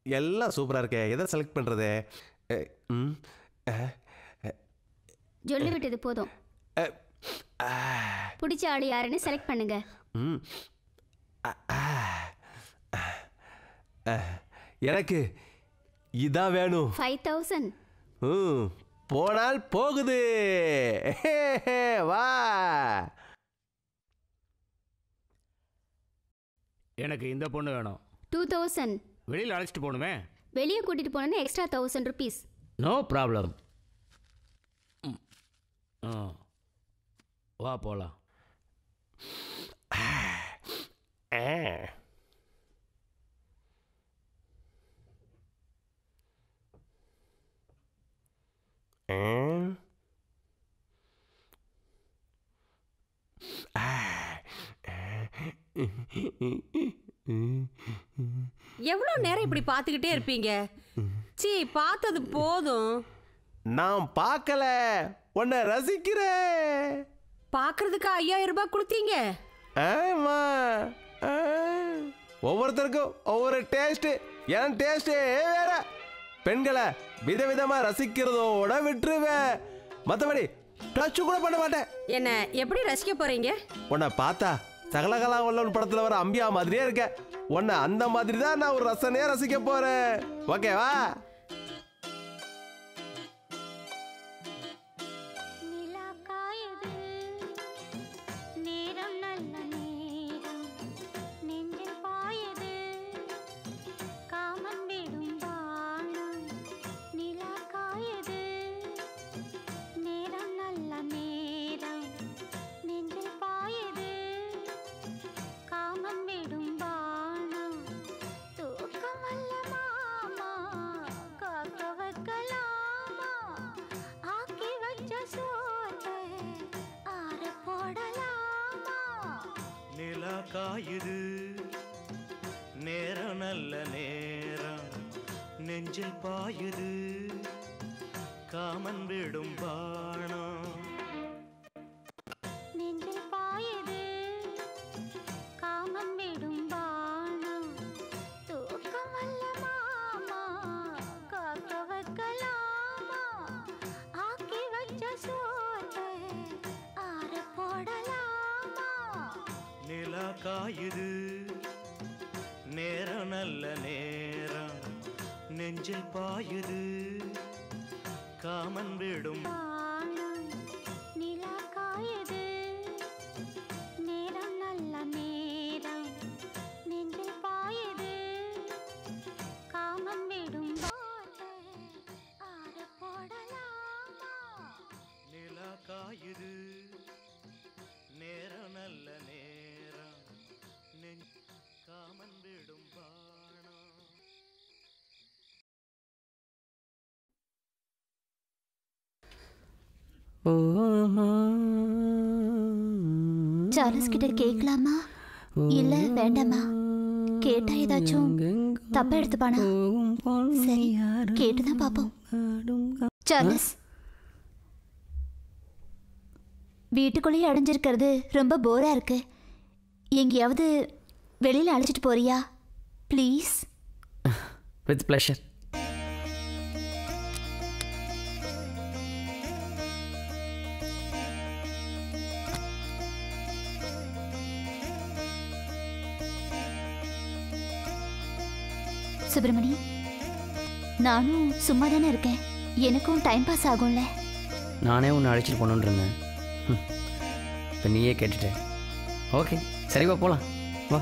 எல்லாம் சூப்பரா இருக்கே. எதை செலக்ட் பண்றது? சொல்லி விட்டது போதும். பிடிச்ச ஆளு யாருன்னு செலக்ட் பண்ணுங்க. எனக்கு இதான் வேணும். 5000. போனால் போகுது. வா. எனக்கு இந்த பொண்ணு வேணும். 2000. வெளியில் அழைச்சிட்டு போகணுமே. வெளியே கூட்டிட்டு போனோன்னா எக்ஸ்ட்ரா 1000 rupees. No problem. வா போலாம். எவ்வளவு நேரம் இப்படி பார்த்துக்கிட்டே இருப்பீங்க? சீ, பார்த்தது போதும். நான் பார்க்கல, உன்னை ரசிக்கிறேன். பார்க்கறதுக்கு 5000 ரூபாய் கொடுத்தீங்க? ஆமா. ஒவ்வொருத்தருக்கும் ஒவ்வொரு டேஸ்ட். என் டேஸ்ட் வேற. பெண்களை விதவிதமா ரசிக்கிறதோட விட்டுருவேன். மற்றபடி டச் கூட பண்ண மாட்டேன். என்ன எப்படி ரசிக்க போறீங்க? உன்னை பார்த்தா சகலகலா வல்லவன் படத்துல வர அம்பியா மாதிரியே இருக்க. உன்னை அந்த மாதிரி தான் நான் ஒரு ரசனையா ரசிக்க போறேன். ஓகேவா? காயுது நேரம் நல்ல நேரம் நெஞ்சில் பாயுது காமன் விடும் பாணம் நெஞ்சில் பாயுது காமன் விடும் பாணம் தூக்கம் வல்ல மாமா காக்க வைக்கலாமா ஆக்கி வச்ச சோத்தை ஆற போடலாமா நிலா காயுது நேரம் நல்ல நேரம் நெஞ்சில் பாயுது காமன் விடும் நிலா காயுது நேரம் நல்ல நேரம் நெஞ்சில் பாயுது காமன் விடும் ஆற போடலாமா நிலா காயுது நேரம் நல்ல நேரம் காமன் விடும் சார்லஸ் கிட்ட கேட்கலாமா இல்ல வேண்டாமா? கேட்டா ஏதாச்சும் தப்பா எடுத்துப்பானா? சரி, கேட்டுதான் பாப்போம். சார்லஸ், வீட்டுக்குள்ளேயே அடைஞ்சிருக்கிறது ரொம்ப போரா இருக்கு. எங்கேயாவது வெளியில அழைச்சிட்டு போறியா ப்ளீஸ்? With pleasure. சுப்பிரமணி, நானும் சும்மா தானே இருக்கேன். எனக்கும் டைம் பாஸ் ஆகும்ல. நானே உன்னை அழைச்சிட்டு போகணுன்னு இருந்தேன். இப்போ நீயே கேட்டுட்டேன். ஓகே, சரி வா போகலாம். வா.